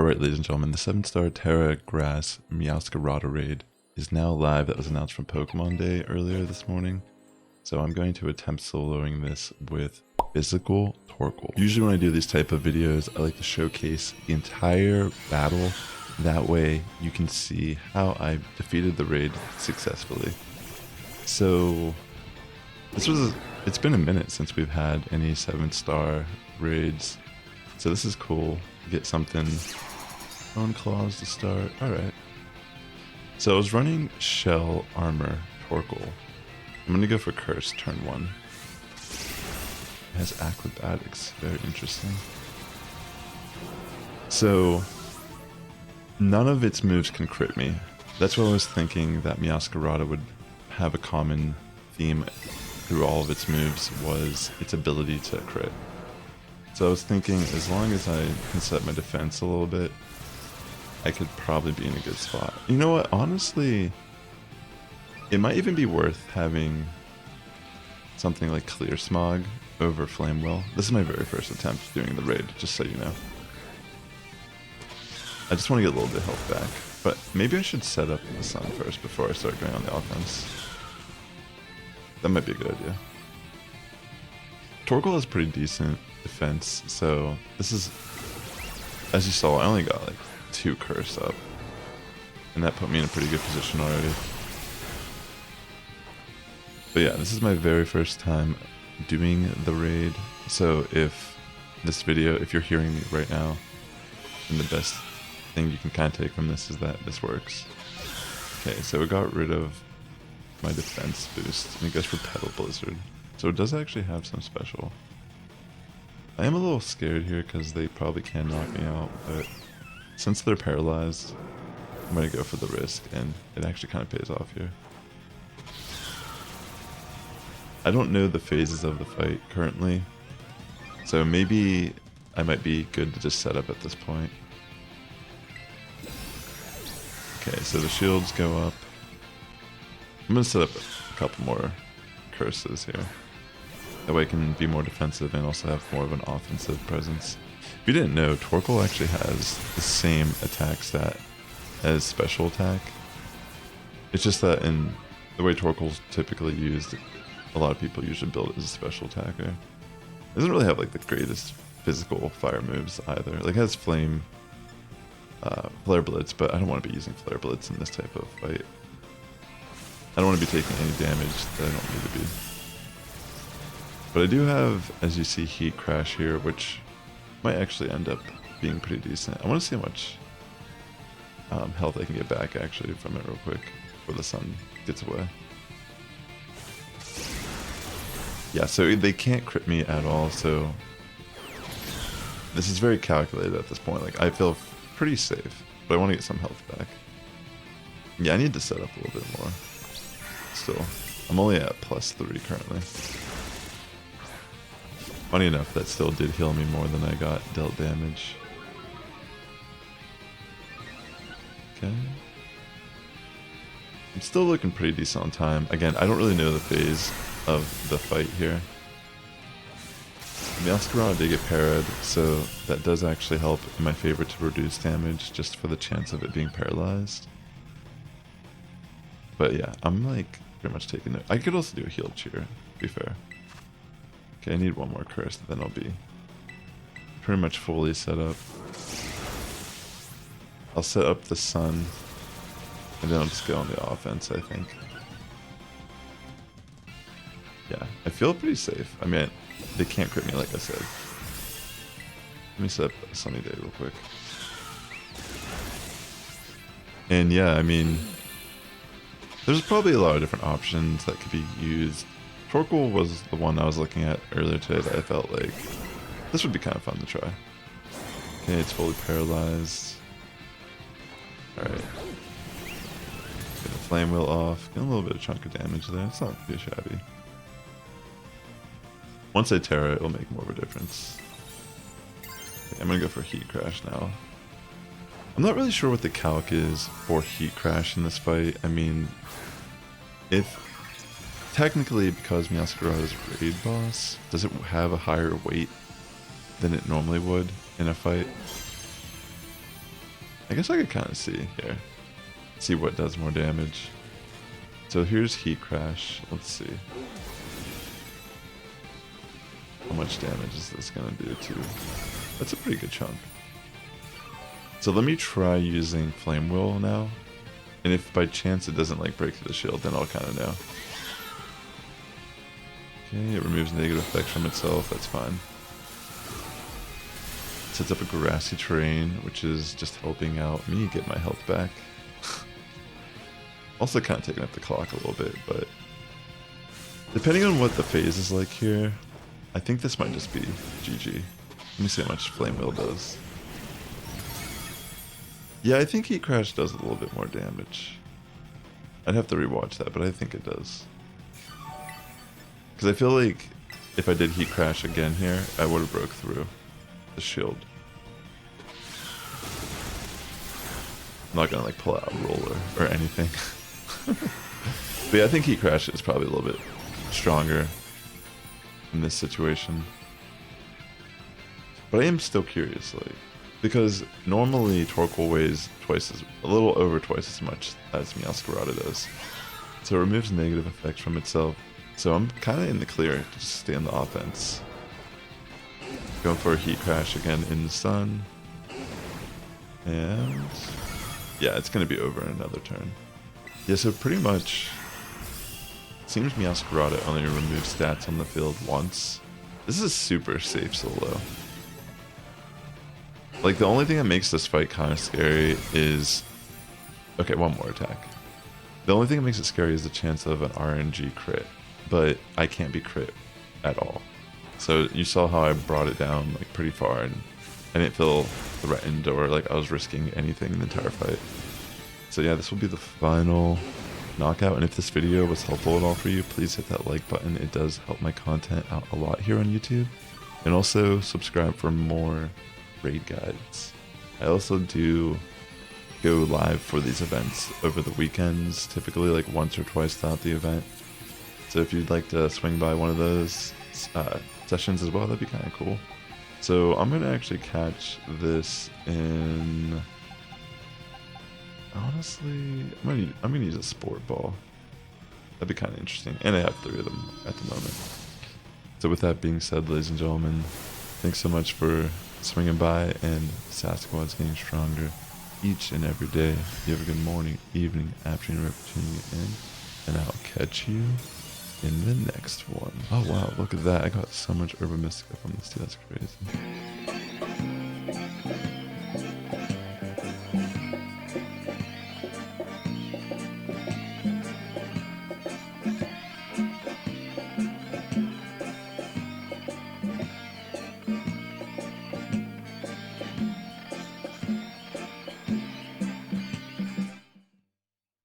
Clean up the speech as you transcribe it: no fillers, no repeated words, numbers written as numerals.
Alright, ladies and gentlemen, the 7-star Tera Grass Meowscarada Raid is now live. That was announced from Pokemon Day earlier this morning. So I'm going to attempt soloing this with physical Torkoal. Usually when I do these type of videos, I like to showcase the entire battle. That way you can see how I defeated the raid successfully. So it's been a minute since we've had any 7-star raids. So this is cool. Get something on claws to start. Alright. So I was running Shell Armor Torkoal. I'm gonna go for Curse turn 1. It has Acrobatics. Very interesting. So none of its moves can crit me. That's what I was thinking, that Meowscarada would have a common theme through all of its moves, was its ability to crit. So I was thinking, as long as I can set my defense a little bit, I could probably be in a good spot. You know what? Honestly, it might even be worth having something like Clear Smog over Flame Will. This is my very first attempt doing the raid, just so you know. I just want to get a little bit of health back. But maybe I should set up the sun first before I start going on the offense. That might be a good idea. Torkoal has pretty decent defense, so this is, as you saw, I only got like 2 curse up, and that put me in a pretty good position already. But yeah, this is my very first time doing the raid, so if this video, if you're hearing me right now, then the best thing you can kind of take from this is that this works. Okay, so we got rid of my defense boost, and it goes for Petal Blizzard. So it does actually have some special. I am a little scared here because they probably can knock me out, but since they're paralyzed, I'm going to go for the risk, and it actually kind of pays off here. I don't know the phases of the fight currently, so maybe I might be good to just set up at this point. Okay, so the shields go up. I'm going to set up a couple more curses here. That way I can be more defensive and also have more of an offensive presence. If you didn't know, Torkoal actually has the same attack stat as special attack. It's just that in the way Torkoal's typically used, a lot of people usually build it as a special attacker. It doesn't really have like the greatest physical fire moves either. Like it has Flare Blitz, but I don't want to be using Flare Blitz in this type of fight. I don't want to be taking any damage that I don't need to be. But I do have, as you see, Heat Crash here, which might actually end up being pretty decent. I want to see how much health I can get back actually from it real quick before the sun gets away. Yeah, so they can't crit me at all, so this is very calculated at this point. Like, I feel pretty safe, but I want to get some health back. Yeah, I need to set up a little bit more. Still, I'm only at +3 currently. Funny enough, that still did heal me more than I got dealt damage. Okay. I'm still looking pretty decent on time. Again, I don't really know the phase of the fight here. Meowscarada did get parried, so that does actually help in my favor to reduce damage just for the chance of it being paralyzed. But yeah, I'm like pretty much taking it. I could also do a heal cheer, to be fair. Okay, I need one more curse, then I'll be pretty much fully set up. I'll set up the sun, and then I'll just go on the offense, I think. Yeah, I feel pretty safe. I mean, they can't crit me like I said. Let me set up a sunny day real quick. And yeah, I mean, there's probably a lot of different options that could be used. Torkoal was the one I was looking at earlier today that I felt like this would be kind of fun to try. Okay, it's fully paralyzed. Alright. Get the Flame Wheel off. Get a little bit of chunk of damage there. It's not too shabby. Once I Tera, it'll make more of a difference. Okay, I'm gonna go for Heat Crash now. I'm not really sure what the calc is for Heat Crash in this fight. I mean, if technically, because Meowscarada's raid boss, does it have a higher weight than it normally would in a fight? I guess I could kind of see here. See what does more damage. So here's Heat Crash. Let's see. How much damage is this gonna do to? That's a pretty good chunk. So let me try using Flame Wheel now. And if by chance it doesn't like break through the shield, then I'll kind of know. Okay, it removes negative effects from itself. That's fine. Sets up a grassy terrain, which is just helping out me get my health back. Also kind of taking up the clock a little bit, but depending on what the phase is like here, I think this might just be GG. Let me see how much Flame Wheel does. Yeah, I think Heat Crash does a little bit more damage. I'd have to rewatch that, but I think it does. Because I feel like if I did Heat Crash again here, I would have broke through the shield. I'm not gonna like pull out a roller or anything. But yeah, I think Heat Crash is probably a little bit stronger in this situation. But I am still curious, like, because normally Torkoal weighs a little over twice as much as Meowscarada does. So it removes negative effects from itself. So I'm kind of in the clear to just stay on the offense. Going for a Heat Crash again in the sun. And yeah, it's going to be over in another turn. Yeah, so pretty much it seems Meowscarada only removes stats on the field once. This is super safe solo. Like, the only thing that makes this fight kind of scary is... Okay, one more attack. The only thing that makes it scary is the chance of an RNG crit. But I can't be crit at all. So you saw how I brought it down like pretty far, and I didn't feel threatened or like I was risking anything in the entire fight. So yeah, this will be the final knockout. And if this video was helpful at all for you, please hit that like button. It does help my content out a lot here on YouTube. And also subscribe for more raid guides. I also do go live for these events over the weekends, typically like once or twice throughout the event. So if you'd like to swing by one of those sessions as well, that'd be kind of cool. So I'm gonna actually catch this in... Honestly, I'm gonna use a sport ball. That'd be kind of interesting. And I have 3 of them at the moment. So with that being said, ladies and gentlemen, thanks so much for swinging by, and Sass Squad's getting stronger each and every day. You have a good morning, evening, afternoon, wherever tuning in, and I'll catch you in the next one. Oh wow, look at that. I got so much Urban Mystica from this too. That's crazy.